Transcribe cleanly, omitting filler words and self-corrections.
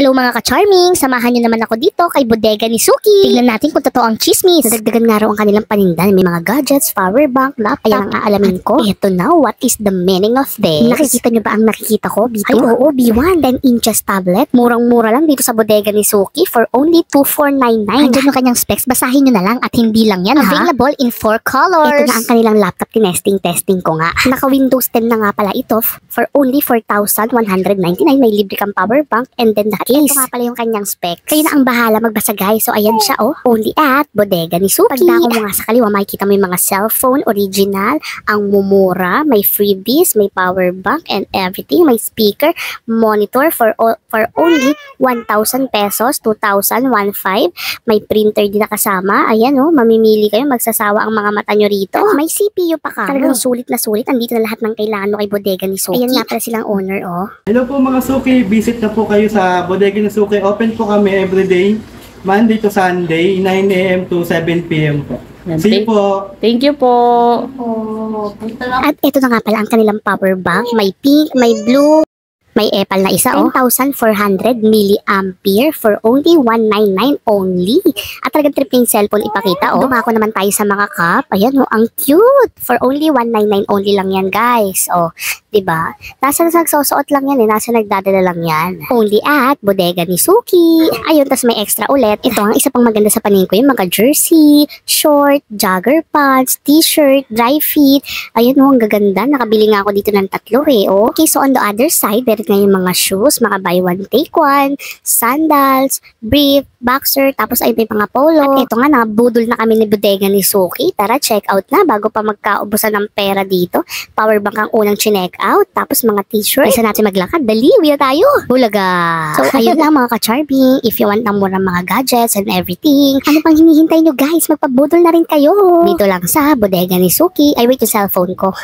Hello mga ka-charming! Samahan nyo naman ako dito kay Bodega ni Suki. Tignan natin kung totoo ang chismis. Nadagdagan nga raw ang kanilang paninda. May mga gadgets, power bank, laptop. Ayan ang aalamin ko. Eto na, what is the meaning of this? Nakikita nyo ba ang nakikita ko? B2? Ay oo, B1. 10 inches tablet. Murang-mura lang dito sa Bodega ni Suki for only 2,499. Andyan yung kanyang specs. Basahin nyo na lang at hindi lang yan Available in 4 colors. Ito na ang kanilang laptop. Testing ko nga. Naka-Windows 10 na nga pala ito for only 4,199. May libre kang power bank and then the case. Ito nga pala yung kanyang specs. Kayo na ang bahala magbasa guys. So ayan siya only at Bodega ni Suki. Pagdako mo nga sa kaliwa, makikita mo yung mga cellphone, original, ang mumura, may freebies, may power bank and everything. May speaker, monitor for only 1,000 pesos, 2,000, 1,500. May printer din na kasama. Ayan mamimili kayo, magsasawa ang mga mata nyo rito. May CPU pa ka. Talagang sulit na sulit. Andito na lahat ng kailangan mo kay Bodega ni Suki. Ayan nga pala silang owner Hello po mga Suki, visit na po kayo sa Bodega ni Suki. Open po kami everyday, Monday to Sunday, 9 AM to 7 PM po. See you po. Thank you po. At ito na nga pala ang kanilang power bank. May pink, may blue, may epal na isa 10,400 milliampere for only 199 only. At talagang trip yung cellphone ipakita Dumako naman tayo sa mga cup. Ayan ang cute. For only 199 only lang yan guys. Diba? Nasa nagsusuot lang yan nasa nagdadala lang yan. Only at Bodega ni Suki. Ayun, tas may extra ulit. Ito ang isa pang maganda sa paningin ko, yung mga jersey, short, jogger pants, t-shirt, dry fit. Ayun ang gaganda. Nakabili nga ako dito ng 3 Okay, so on the other side, meron nga yung mga shoes, mga buy one, take one, sandals, brief, boxer, tapos ay may mga polo. At ito nga, nabudol na kami ni Bodega ni Suki. Tara, check out na bago pa magkaubusan ng pera dito. Power bank ang unang chinek out, tapos mga t-shirt. Isa natin maglakad, dali, uwi na tayo. Bulaga! So, ayun lang mga ka-charming. If you want ng murang mga gadgets and everything, ano pang hinihintay nyo guys? Magpabudol na rin kayo. Dito lang sa Bodega ni Suki. Ay, wait, yung cellphone ko.